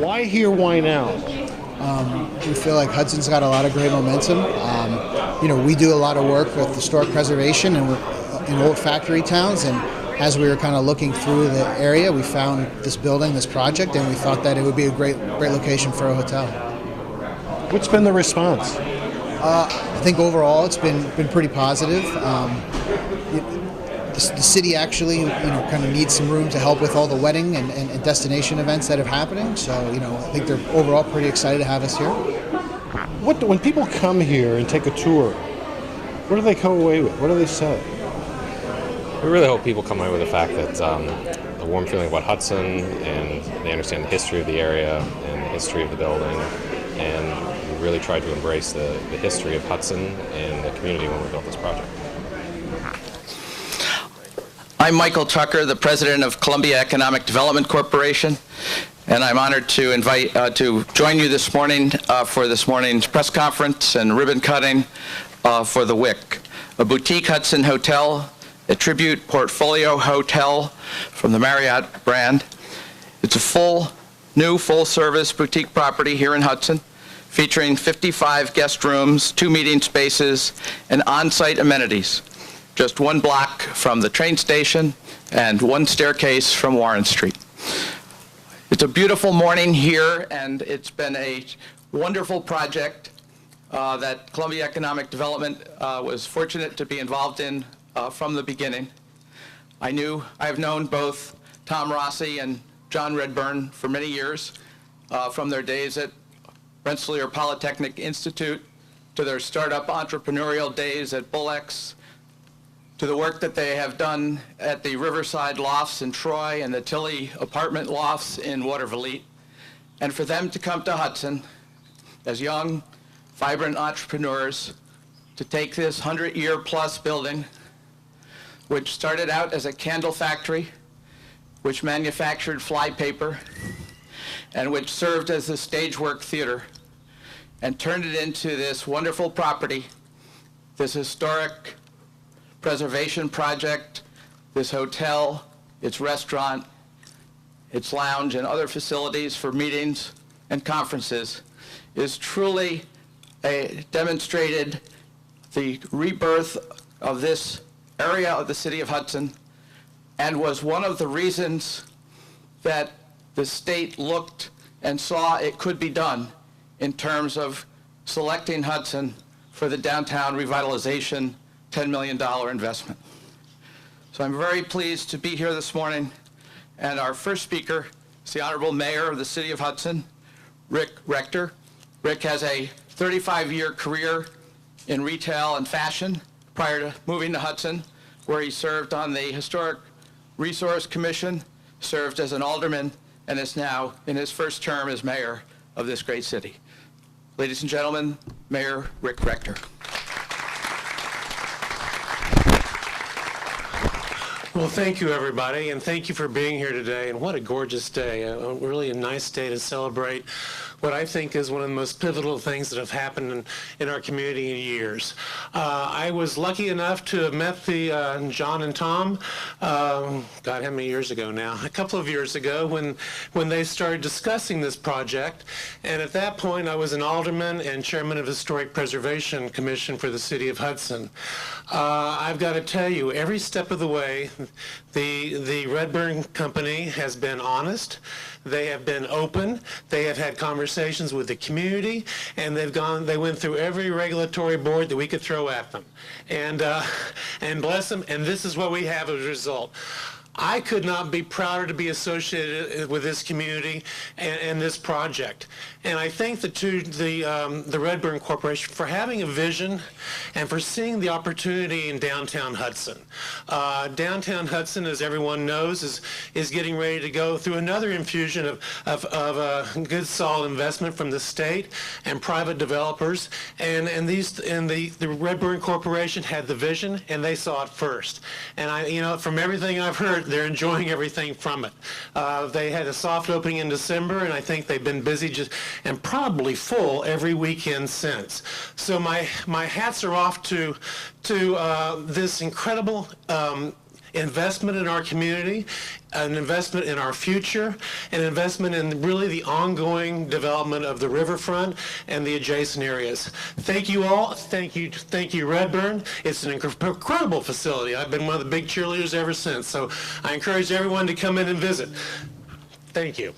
Why here? Why now? We feel like Hudson's got a lot of great momentum. We do a lot of work with historic preservation and in old factory towns, and as we were kind of looking through the area, we found this building, this project, and we thought that it would be a great location for a hotel. What's been the response? I think overall it's been pretty positive. The city actually, kind of needs some room to help with all the wedding and destination events that are happening. So, I think they're overall pretty excited to have us here. When people come here and take a tour, what do they come away with? What do they say? We really hope people come away with the fact that the warm feeling about Hudson, and they understand the history of the area and the history of the building, and we really tried to embrace the history of Hudson and the community when we built this project. I'm Michael Tucker, the president of Columbia Economic Development Corporation, and I'm honored to invite to join you this morning for this morning's press conference and ribbon cutting for the Wick, a boutique Hudson hotel, a tribute portfolio hotel from the Marriott brand. It's a new full-service boutique property here in Hudson, featuring 55 guest rooms, 2 meeting spaces, and on-site amenities. Just 1 block from the train station and 1 staircase from Warren Street. It's a beautiful morning here, and it's been a wonderful project that Columbia Economic Development was fortunate to be involved in from the beginning. I've known both Tom Rossi and John Redburn for many years, from their days at Rensselaer Polytechnic Institute to their startup entrepreneurial days at Bullex, to the work that they have done at the Riverside Lofts in Troy and the Tilly Apartment Lofts in Watervliet, and for them to come to Hudson as young, vibrant entrepreneurs to take this 100-year-plus building, which started out as a candle factory, which manufactured flypaper, and which served as a stage work theater, and turned it into this wonderful property, this historic preservation project, this hotel, its restaurant, its lounge, and other facilities for meetings and conferences, is truly demonstrated the rebirth of this area of the city of Hudson, and was one of the reasons that the state looked and saw it could be done in terms of selecting Hudson for the downtown revitalization $10 million investment. So I'm very pleased to be here this morning, and our first speaker is the Honorable Mayor of the City of Hudson, Rick Rector. Rick has a 35-year career in retail and fashion prior to moving to Hudson, where he served on the Historic Resource Commission, served as an alderman, and is now in his first term as mayor of this great city. Ladies and gentlemen, Mayor Rick Rector. Well, thank you, everybody, and thank you for being here today. And what a gorgeous day, really a nice day to celebrate what I think is one of the most pivotal things that have happened in our community in years. I was lucky enough to have met John and Tom, God, how many years ago now? A couple of years ago when they started discussing this project. And at that point, I was an alderman and chairman of the Historic Preservation Commission for the City of Hudson. I've got to tell you, every step of the way, the Redburn Company has been honest. They have been open. They have had conversations with the community, and they went through every regulatory board that we could throw at them. And bless them, and this is what we have as a result. I could not be prouder to be associated with this community and this project. And I thank the Redburn Corporation for having a vision and for seeing the opportunity in downtown Hudson. Downtown Hudson, as everyone knows, is getting ready to go through another infusion of good, solid investment from the state and private developers. And the Redburn Corporation had the vision, and they saw it first. And from everything I've heard, they're enjoying everything from it. They had a soft opening in December, and I think they've been busy and probably full every weekend since. So my hats are off to this incredible investment in our community, an investment in our future, an investment in really the ongoing development of the riverfront and the adjacent areas. Thank you all. Thank you, Redburn. It's an incredible facility. I've been one of the big cheerleaders ever since. So I encourage everyone to come in and visit. Thank you.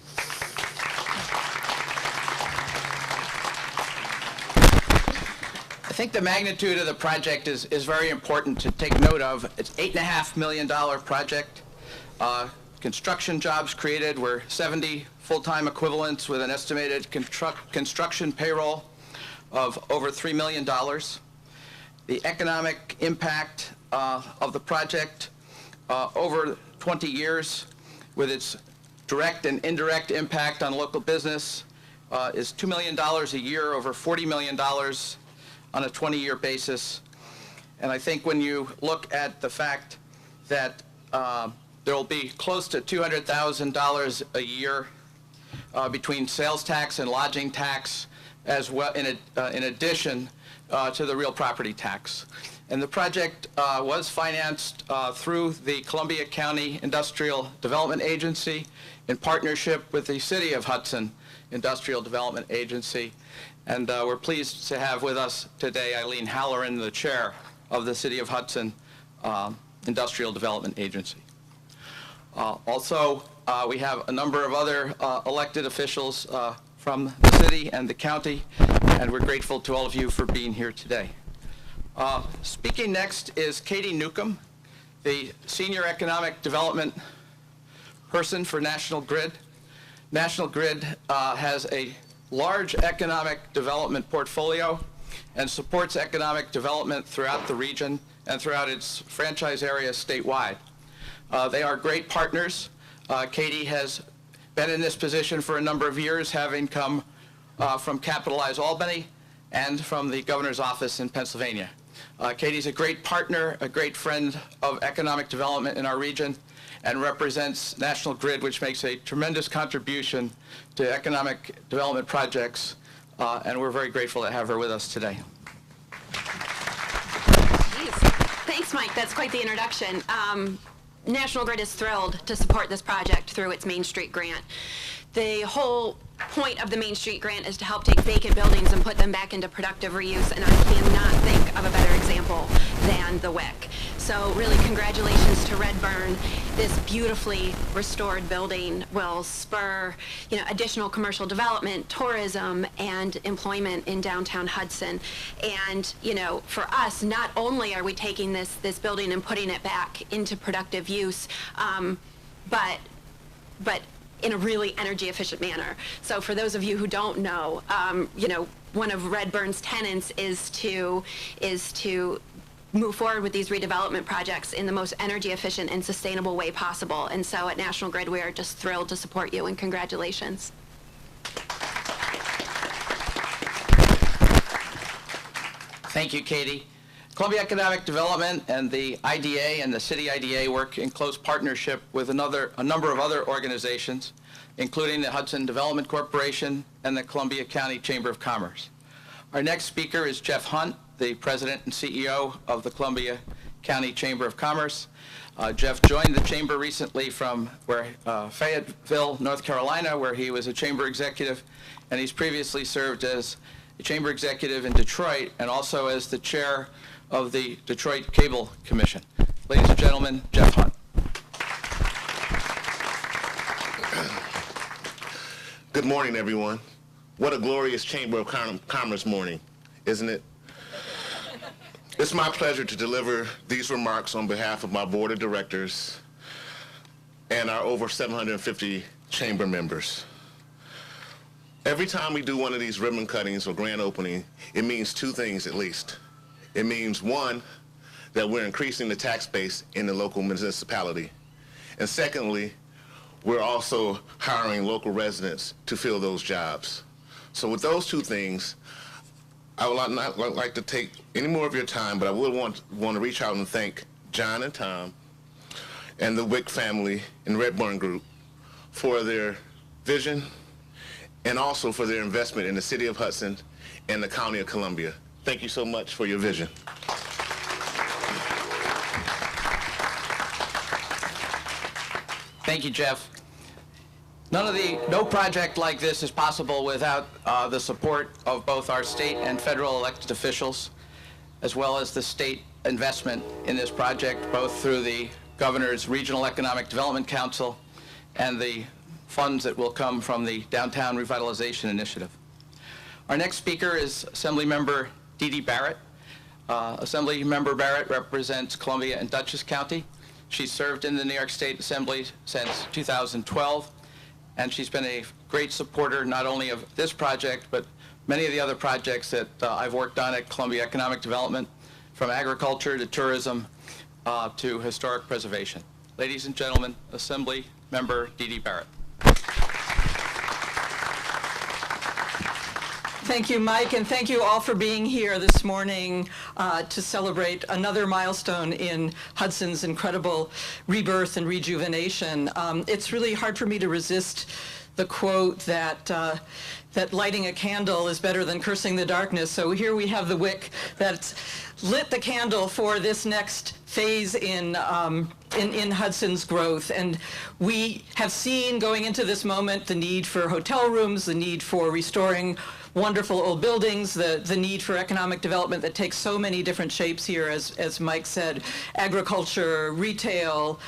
I think the magnitude of the project is very important to take note of. It's $8.5 million project. Construction jobs created were 70 full-time equivalents with an estimated construction payroll of over $3 million. The economic impact of the project over 20 years with its direct and indirect impact on local business is $2 million a year, over $40 million on a 20-year basis. And I think when you look at the fact that there will be close to $200,000 a year between sales tax and lodging tax, as well in addition to the real property tax. And the project was financed through the Columbia County Industrial Development Agency in partnership with the City of Hudson Industrial Development Agency. And we're pleased to have with us today Eileen Halloran, the chair of the City of Hudson Industrial Development Agency. Also, we have a number of other elected officials from the city and the county, and we're grateful to all of you for being here today. Speaking next is Katie Newcomb, the Senior Economic Development Person for National Grid. National Grid has a large economic development portfolio and supports economic development throughout the region and throughout its franchise area statewide. They are great partners. Katie has been in this position for a number of years, having come from Capitalize Albany and from the governor's office in Pennsylvania. Katie's a great partner, a great friend of economic development in our region, and represents National Grid, which makes a tremendous contribution to economic development projects, and we're very grateful to have her with us today. Thanks, Mike. That's quite the introduction. National Grid is thrilled to support this project through its Main Street grant. The whole point of the Main Street grant is to help take vacant buildings and put them back into productive reuse, and I cannot think of a better example than the Wick. So really congratulations to Redburn. This beautifully restored building will spur, additional commercial development, tourism, and employment in downtown Hudson. And, for us, not only are we taking this building and putting it back into productive use, but in a really energy efficient manner. So for those of you who don't know, one of Redburn's tenets is to move forward with these redevelopment projects in the most energy efficient and sustainable way possible. And so at National Grid, we are just thrilled to support you, and congratulations. Thank you, Katie. Columbia Economic Development and the IDA and the City IDA work in close partnership with a number of other organizations, including the Hudson Development Corporation and the Columbia County Chamber of Commerce. Our next speaker is Jeff Hunt, the President and CEO of the Columbia County Chamber of Commerce. Jeff joined the Chamber recently from Fayetteville, North Carolina, where he was a Chamber executive, and he's previously served as a Chamber executive in Detroit and also as the chair of the Detroit Cable Commission. Ladies and gentlemen, Jeff Hunt. Good morning, everyone. What a glorious Chamber of Commerce morning, isn't it? It's my pleasure to deliver these remarks on behalf of my board of directors and our over 750 chamber members. Every time we do one of these ribbon cuttings or grand opening, it means two things at least. It means, one, that we're increasing the tax base in the local municipality. And secondly, we're also hiring local residents to fill those jobs. So with those two things, I would not like to take any more of your time, but I would want to reach out and thank John and Tom and the Wick family and Redburn Group for their vision and also for their investment in the City of Hudson and the County of Columbia. Thank you so much for your vision. Thank you, Jeff. No project like this is possible without the support of both our state and federal elected officials, as well as the state investment in this project, both through the Governor's Regional Economic Development Council and the funds that will come from the Downtown Revitalization Initiative. Our next speaker is Assemblymember Dee Dee Barrett. Assemblymember Barrett represents Columbia and Dutchess County. She's served in the New York State Assembly since 2012, and she's been a great supporter not only of this project, but many of the other projects that I've worked on at Columbia Economic Development, from agriculture to tourism to historic preservation. Ladies and gentlemen, Assembly Member Dee Dee Barrett. Thank you, Mike, and thank you all for being here this morning to celebrate another milestone in Hudson's incredible rebirth and rejuvenation. It's really hard for me to resist the quote that lighting a candle is better than cursing the darkness. So here we have the wick that's lit the candle for this next phase in Hudson's growth. And we have seen going into this moment the need for hotel rooms, the need for restoring wonderful old buildings, the need for economic development that takes so many different shapes here, as Mike said, agriculture, retail,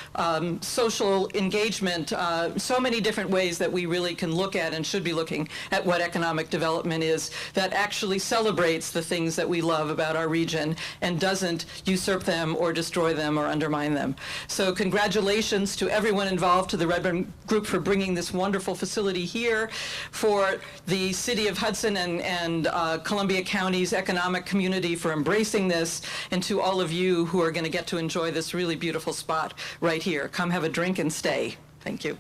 social engagement, so many different ways that we really can look at and should be looking at what economic development is, that actually celebrates the things that we love about our region and doesn't usurp them or destroy them or undermine them. So congratulations to everyone involved, to the Redburn Group for bringing this wonderful facility here, for the City of Hudson and Columbia County's economic community for embracing this, and to all of you who are going to get to enjoy this really beautiful spot right here. Come have a drink and stay. Thank you.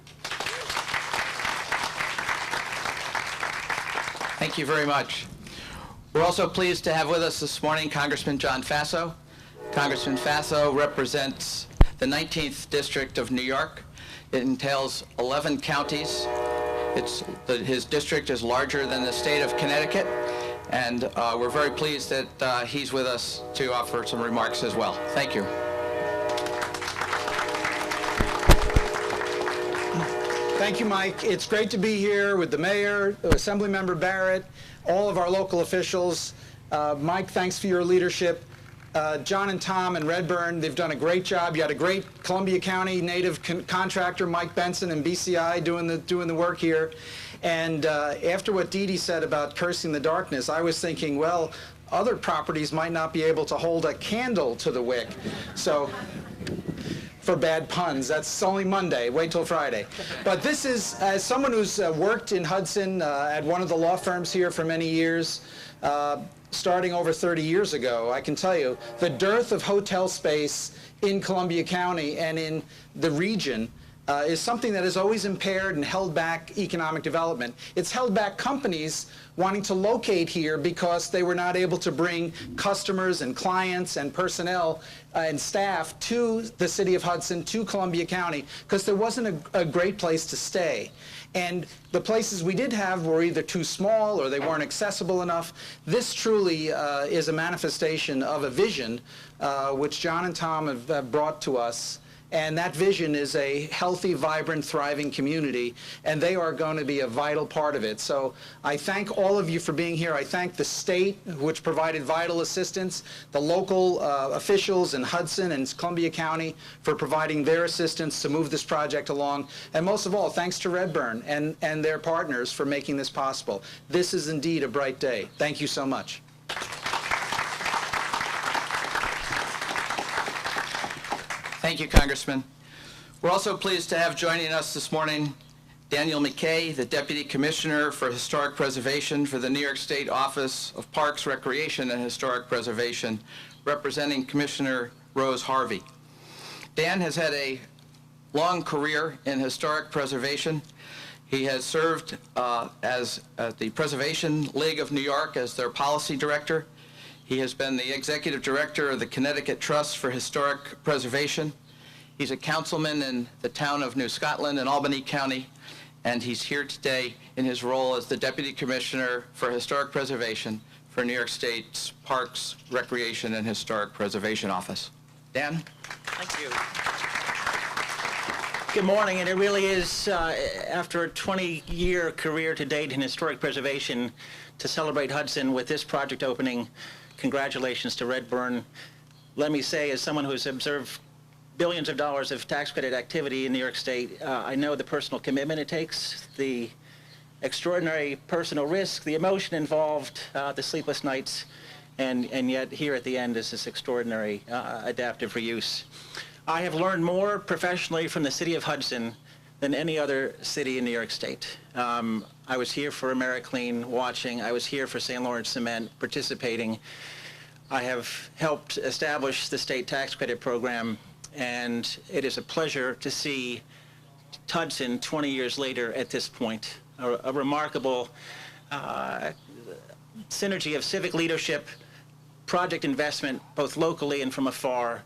Thank you very much. We're also pleased to have with us this morning Congressman John Faso. Congressman Faso represents the 19th District of New York. It entails 11 counties. His district is larger than the state of Connecticut, and we're very pleased that he's with us to offer some remarks as well. Thank you. Thank you, Mike. It's great to be here with the mayor, Assemblymember Barrett, all of our local officials. Mike, thanks for your leadership. John and Tom and Redburn, they've done a great job. You had a great Columbia County native contractor, Mike Benson, and BCI doing the work here. And after what Dee Dee said about cursing the darkness, I was thinking, well, other properties might not be able to hold a candle to the wick. So, for bad puns, that's only Monday. Wait till Friday. But this is, as someone who's worked in Hudson at one of the law firms here for many years, starting over 30 years ago, I can tell you the dearth of hotel space in Columbia County and in the region is something that has always impaired and held back economic development. It's held back companies wanting to locate here because they were not able to bring customers and clients and personnel and staff to the city of Hudson, to Columbia County, because there wasn't a great place to stay. And the places we did have were either too small or they weren't accessible enough. This truly is a manifestation of a vision which John and Tom have brought to us. And that vision is a healthy, vibrant, thriving community, and they are going to be a vital part of it. So I thank all of you for being here. I thank the state, which provided vital assistance, the local officials in Hudson and Columbia County for providing their assistance to move this project along. And most of all, thanks to Redburn and their partners for making this possible. This is indeed a bright day. Thank you so much. Thank you, Congressman. We're also pleased to have joining us this morning Daniel McKay, the Deputy Commissioner for Historic Preservation for the New York State Office of Parks, Recreation, and Historic Preservation, representing Commissioner Rose Harvey. Dan has had a long career in historic preservation. He has served as the Preservation League of New York as their policy director. He has been the executive director of the Connecticut Trust for Historic Preservation. He's a councilman in the town of New Scotland in Albany County, and he's here today in his role as the Deputy Commissioner for Historic Preservation for New York State's Parks, Recreation, and Historic Preservation Office. Dan? Thank you. Good morning, and it really is, after a 20-year career to date in historic preservation, to celebrate Hudson with this project opening. Congratulations to Redburn. Let me say, as someone who's observed billions of dollars of tax credit activity in New York State, I know the personal commitment it takes, the extraordinary personal risk, the emotion involved, the sleepless nights, and yet here at the end is this extraordinary adaptive reuse. I have learned more professionally from the city of Hudson than any other city in New York State. I was here for AmeriClean watching. I was here for St. Lawrence Cement participating. I have helped establish the state tax credit program, and it is a pleasure to see Hudson 20 years later at this point. A remarkable synergy of civic leadership, project investment, both locally and from afar,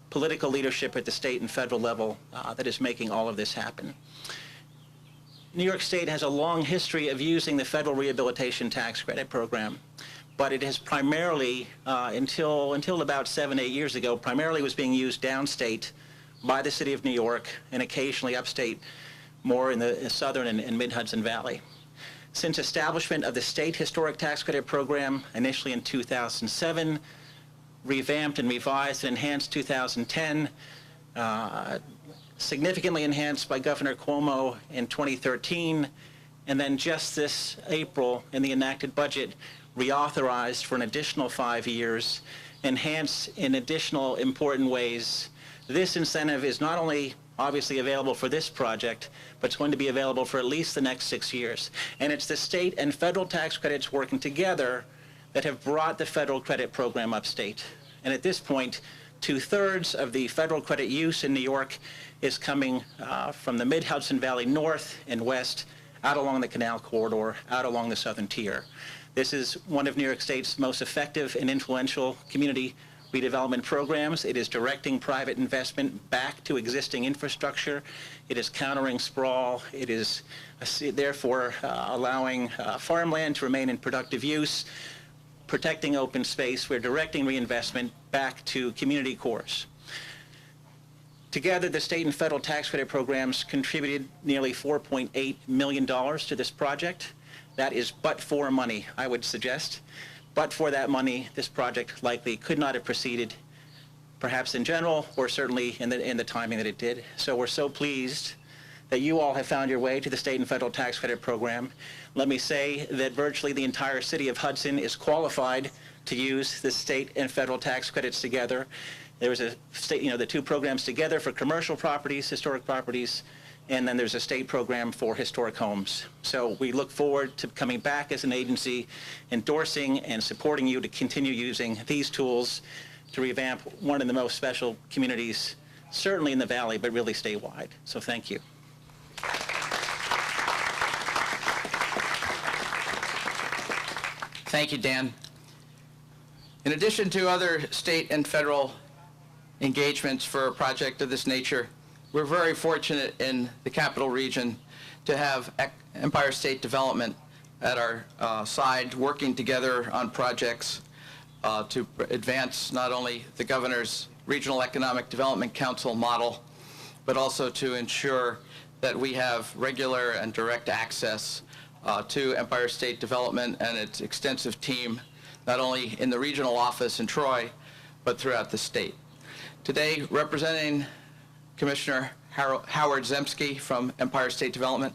political leadership at the state and federal level that is making all of this happen. New York State has a long history of using the federal rehabilitation tax credit program, but it has primarily, until about 7, 8 years ago, primarily was being used downstate by the city of New York and occasionally upstate, more in the southern and mid-Hudson Valley. Since establishment of the state historic tax credit program, initially in 2007, revamped and revised and enhanced 2010, significantly enhanced by Governor Cuomo in 2013, and then just this April in the enacted budget, reauthorized for an additional 5 years, enhanced in additional important ways. This incentive is not only obviously available for this project, but it's going to be available for at least the next 6 years. And it's the state and federal tax credits working together that have brought the federal credit program upstate. And at this point, 2/3 of the federal credit use in New York is coming from the mid-Hudson Valley north and west, out along the Canal Corridor, out along the southern tier. This is one of New York State's most effective and influential community redevelopment programs. It is directing private investment back to existing infrastructure. It is countering sprawl. It is therefore allowing farmland to remain in productive use, protecting open space. We're directing reinvestment back to community cores. Together, the state and federal tax credit programs contributed nearly $4.8 million to this project. That is but for money, I would suggest. But for that money, this project likely could not have proceeded, perhaps in general, or certainly in the timing that it did. So we're so pleased that you all have found your way to the state and federal tax credit program. Let me say that virtually the entire city of Hudson is qualified to use the state and federal tax credits together. There was a state, the two programs together for commercial properties, historic properties, and then there's a state program for historic homes. So we look forward to coming back as an agency, endorsing and supporting you to continue using these tools to revamp one of the most special communities, certainly in the Valley, but really statewide. So thank you. Thank you, Dan. In addition to other state and federal engagements for a project of this nature, we're very fortunate in the Capital Region to have Empire State Development at our side, working together on projects to advance not only the Governor's Regional Economic Development Council model, but also to ensure that we have regular and direct access to Empire State Development and its extensive team, not only in the regional office in Troy, but throughout the state. Today, representing Commissioner Howard Zemsky from Empire State Development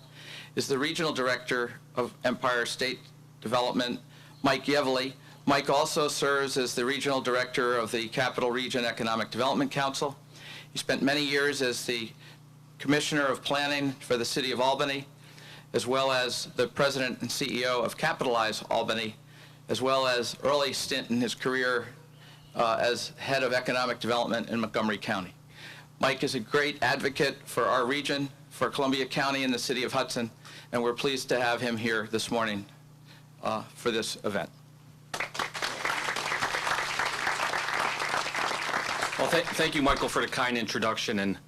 is the Regional Director of Empire State Development, Mike Yevely. Mike also serves as the Regional Director of the Capital Region Economic Development Council. He spent many years as the Commissioner of Planning for the City of Albany, as well as the President and CEO of Capitalize Albany, as well as early stint in his career as Head of Economic Development in Montgomery County. Mike is a great advocate for our region, for Columbia County and the City of Hudson, and we're pleased to have him here this morning for this event. Well, thank you, Michael, for the kind introduction, and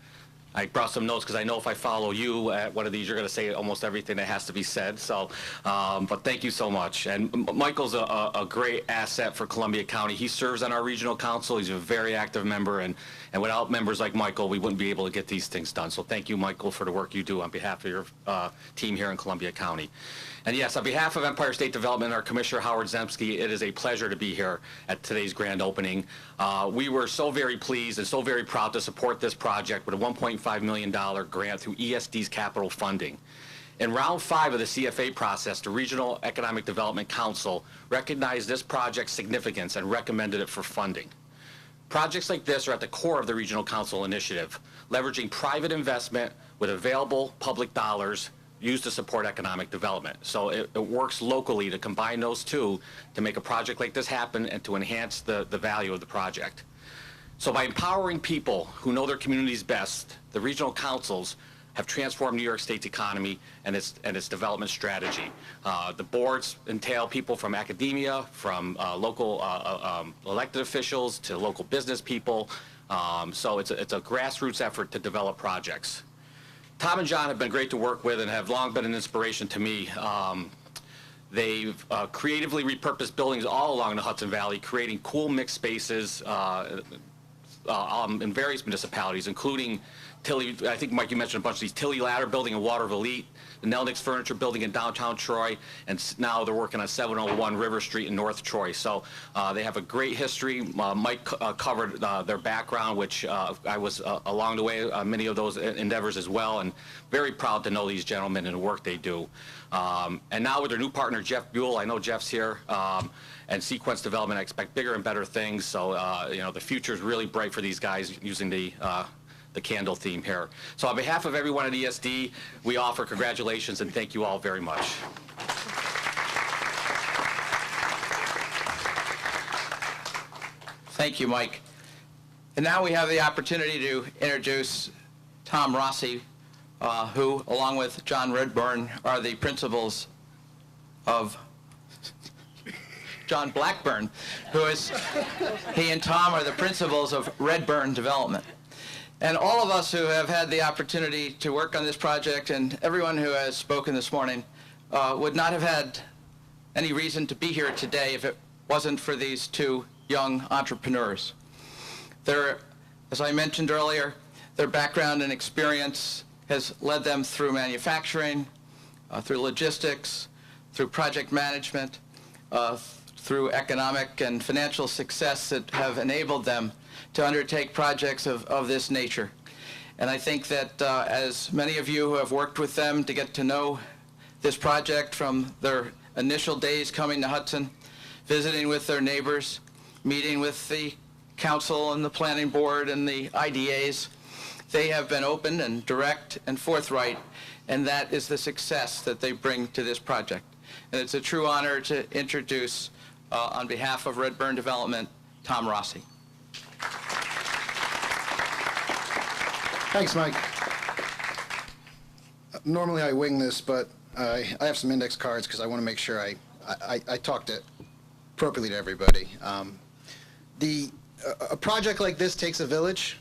I brought some notes because I know if I follow you at one of these, you're going to say almost everything that has to be said. So, but thank you so much. And Michael's a great asset for Columbia County. He serves on our regional council. He's a very active member, and without members like Michael, we wouldn't be able to get these things done. So thank you, Michael, for the work you do on behalf of your team here in Columbia County. And yes, on behalf of Empire State Development and our Commissioner Howard Zemsky, it is a pleasure to be here at today's grand opening. We were so very pleased and so very proud to support this project with a $1.5 million grant through ESD's capital funding. In round 5 of the CFA process, the Regional Economic Development Council recognized this project's significance and recommended it for funding. Projects like this are at the core of the Regional Council initiative, leveraging private investment with available public dollars used to support economic development. So it works locally to combine those two to make a project like this happen and to enhance the value of the project. So by empowering people who know their communities best, the regional councils have transformed New York State's economy and its development strategy. The boards entail people from academia, from local elected officials to local business people. So it's a grassroots effort to develop projects. Tom and John have been great to work with and have long been an inspiration to me. They've creatively repurposed buildings all along the Hudson Valley, creating cool mixed spaces in various municipalities, including Tilly, I think, Mike, you mentioned a bunch of these, Tilly Ladder Building in Waterville Elite, the Nelnick's Furniture Building in downtown Troy, and now they're working on 701 River Street in North Troy. So they have a great history. Mike covered their background, which I was along the way, many of those endeavors as well, and very proud to know these gentlemen and the work they do. And now with their new partner, Jeff Buell, I know Jeff's here, and Sequence Development, I expect bigger and better things. So, you know, the future is really bright for these guys using the candle theme here. So on behalf of everyone at ESD, we offer congratulations and thank you all very much. Thank you, Mike. And now we have the opportunity to introduce Tom Rossi, who, along with John Redburn, are the principals of John Blackburn, he and Tom are the principals of Redburn Development. And all of us who have had the opportunity to work on this project and everyone who has spoken this morning would not have had any reason to be here today if it wasn't for these two young entrepreneurs. As I mentioned earlier, their background and experience has led them through manufacturing, through logistics, through project management, through economic and financial success that have enabled them to undertake projects of this nature. And I think that as many of you who have worked with them to get to know this project from their initial days coming to Hudson, visiting with their neighbors, meeting with the council and the planning board and the IDAs, they have been open and direct and forthright, and that is the success that they bring to this project. And it's a true honor to introduce, on behalf of Redburn Development, Tom Rossi. Thanks, Mike. Normally I wing this, but I have some index cards because I want to make sure I talked it appropriately to everybody. A project like this takes a village.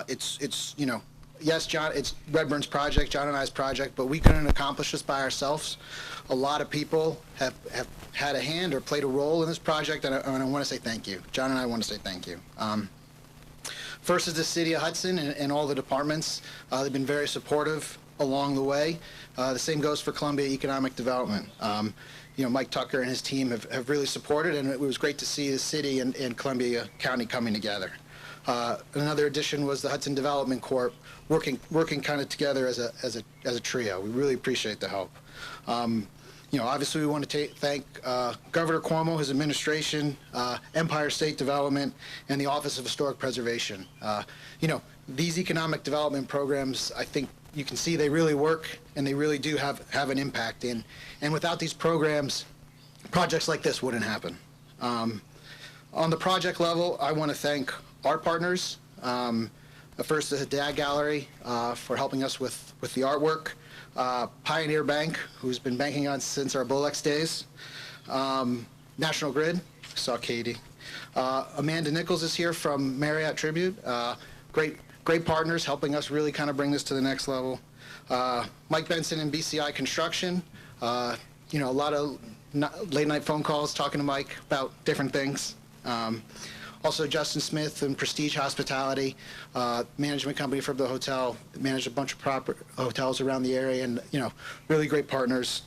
It's you know, yes, John, it's Redburn's project, John and I's project, but we couldn't accomplish this by ourselves. A lot of people have had a hand or played a role in this project, and I want to say thank you. John and I want to say thank you. First is the City of Hudson and all the departments. They've been very supportive along the way. The same goes for Columbia Economic Development. You know, Mike Tucker and his team have really supported, and it was great to see the city and Columbia County coming together. Another addition was the Hudson Development Corp working kind of together as a trio. We really appreciate the help. You know, obviously we want to thank Governor Cuomo, his administration, Empire State Development, and the Office of Historic Preservation. You know, these economic development programs, I think you can see they really work and they really do have an impact. And without these programs, projects like this wouldn't happen. On the project level, I want to thank our partners. First, the Haddad Gallery for helping us with the artwork. Pioneer Bank, who's been banking on since our Bolex days. National Grid, saw Katie. Amanda Nichols is here from Marriott Tribute. Great great partners helping us really kind of bring this to the next level. Mike Benson and BCI Construction, a lot of late night phone calls talking to Mike about different things. Also Justin Smith and Prestige Hospitality, management company for the hotel, managed a bunch of hotels around the area, and really great partners.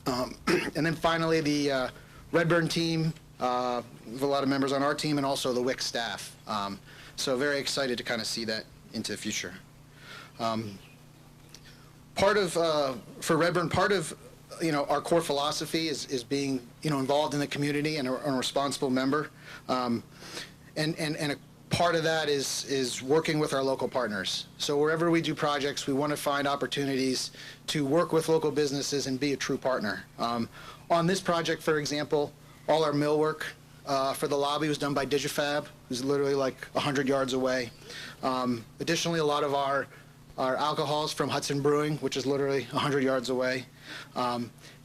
And then finally the Redburn team, with a lot of members on our team, and also the Wick staff. So very excited to kind of see that into the future. For Redburn, part of our core philosophy is being involved in the community and a responsible member, and a part of that is working with our local partners. So wherever we do projects, we want to find opportunities to work with local businesses and be a true partner. On this project, for example, all our millwork for the lobby was done by Digifab, who's literally like 100 yards away. Additionally, a lot of our alcohols from Hudson Brewing, which is literally 100 yards away.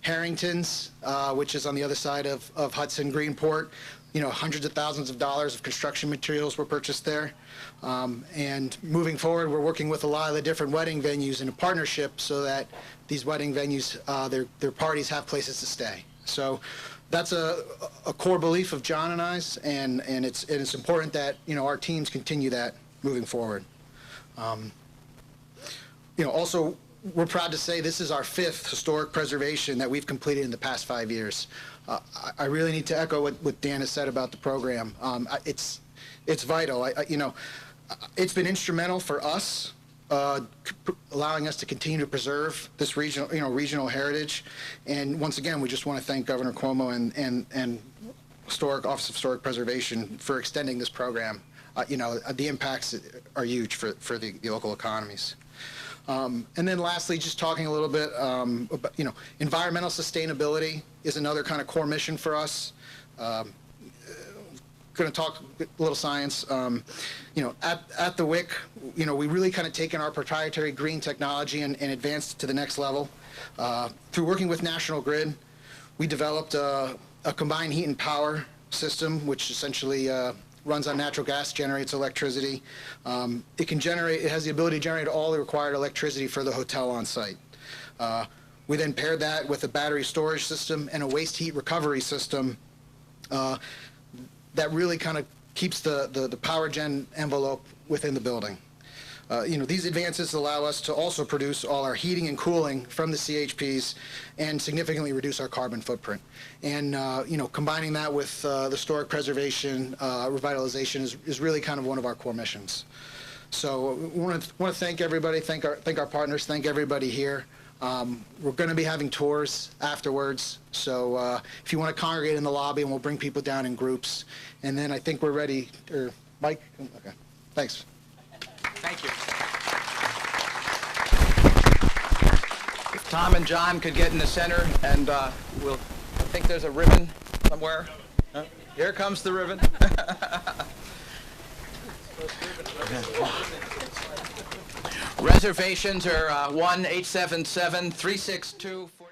Harrington's, which is on the other side of Hudson Greenport, hundreds of thousands of dollars of construction materials were purchased there. And moving forward, we're working with a lot of the different wedding venues in a partnership so that these wedding venues, their parties have places to stay. So that's a core belief of John and I's, and it's important that our teams continue that moving forward. Also, we're proud to say this is our 5th historic preservation that we've completed in the past 5 years. I really need to echo what Dan has said about the program. It's vital. It's been instrumental for us, allowing us to continue to preserve this regional heritage. And once again, we just want to thank Governor Cuomo and Office of Historic Preservation for extending this program. The impacts are huge for the local economies. And then lastly, just talking a little bit about, environmental sustainability is another kind of core mission for us. Going to talk a little science. At the Wick, we really kind of taken our proprietary green technology and advanced it to the next level. Through working with National Grid, we developed a combined heat and power system, which essentially runs on natural gas, generates electricity. It has the ability to generate all the required electricity for the hotel on site. We then paired that with a battery storage system and a waste heat recovery system that really kind of keeps the power gen envelope within the building. These advances allow us to also produce all our heating and cooling from the CHPs and significantly reduce our carbon footprint. And combining that with the historic preservation, revitalization is really kind of one of our core missions. So we want to thank everybody, thank our partners, thank everybody here. We're going to be having tours afterwards, so if you want to congregate in the lobby, and we'll bring people down in groups. And then I think we're ready. Mike? Okay. Thanks. Thank you. If Tom and John could get in the center, and I think there's a ribbon somewhere. Here comes the ribbon. Reservations are 1-877-362-4.